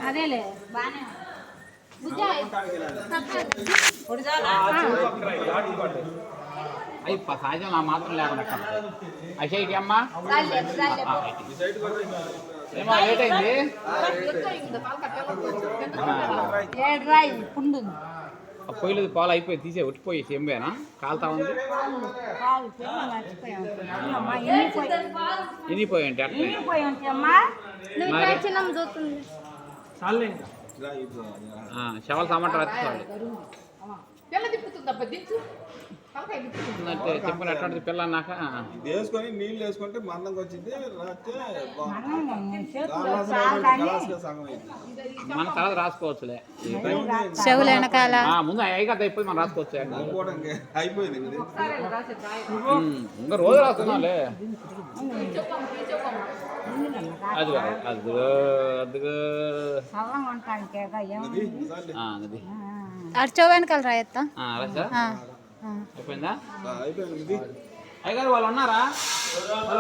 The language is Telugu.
అదేలే బాగానే అవి సహజం ఆ మాత్రం లేకుండా అషైటి అమ్మా ఏమో లేట్ అయింది పొయ్యిలేదు పాలు అయిపోయి తీసే ఉట్టిపోయి ఎంబేనా కాలుతా ఉంది ఎన్నిపోయి అంటే శవాలు సామంటారు చెప్పిన ఎట్లాంటిది పిల్ల అన్నాక వేసుకొని నీళ్ళు వేసుకుంటే మందంగా వచ్చింది మన తర్వాత రాసుకోవచ్చులే చెవులు వెనకాల ముందు అయిపోయి అయిపోయి మనం రాసుకోవచ్చు అయిపోయింది ఇంకా రోజు రాస్తున్నాలే అది అర్చో వెనకాల రాయత్తా అయిపోయిందా అయ్యగారు వాళ్ళు ఉన్నారా